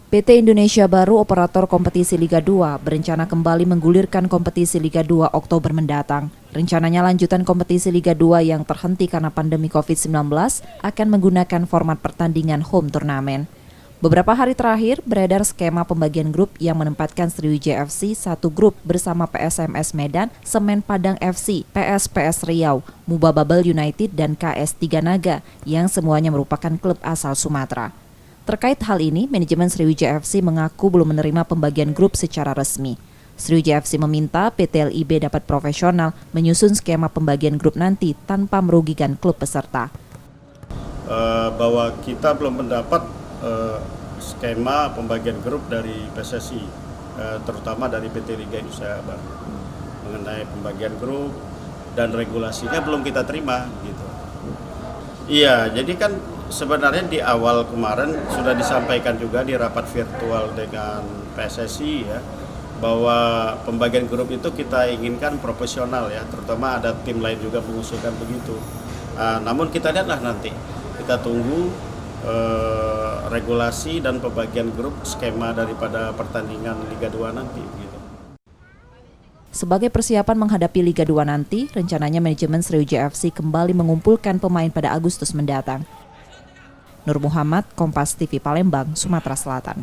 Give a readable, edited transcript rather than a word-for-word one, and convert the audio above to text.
PT Indonesia Baru, operator kompetisi Liga 2, berencana kembali menggulirkan kompetisi Liga 2 Oktober mendatang. Rencananya lanjutan kompetisi Liga 2 yang terhenti karena pandemi COVID-19 akan menggunakan format pertandingan home turnamen. Beberapa hari terakhir, beredar skema pembagian grup yang menempatkan Sriwijaya FC satu grup bersama PSMS Medan, Semen Padang FC, PSPS Riau, Muba Babel United, dan KS Tiganaga yang semuanya merupakan klub asal Sumatera. Terkait hal ini, manajemen Sriwijaya FC mengaku belum menerima pembagian grup secara resmi. Sriwijaya FC meminta PT LIB dapat profesional menyusun skema pembagian grup nanti tanpa merugikan klub peserta. Bahwa kita belum mendapat skema pembagian grup dari PSSI, terutama dari PT Liga Indonesia Baru. Mengenai pembagian grup dan regulasinya belum kita terima gitu. Iya, jadi kan sebenarnya di awal kemarin sudah disampaikan juga di rapat virtual dengan PSSI ya, bahwa pembagian grup itu kita inginkan profesional ya, terutama ada tim lain juga mengusulkan begitu. Namun kita lihatlah nanti, kita tunggu regulasi dan pembagian grup skema daripada pertandingan Liga 2 nanti gitu. Sebagai persiapan menghadapi Liga 2 nanti, rencananya manajemen Sriwijaya FC kembali mengumpulkan pemain pada Agustus mendatang. Nur Muhammad, Kompas TV Palembang, Sumatera Selatan.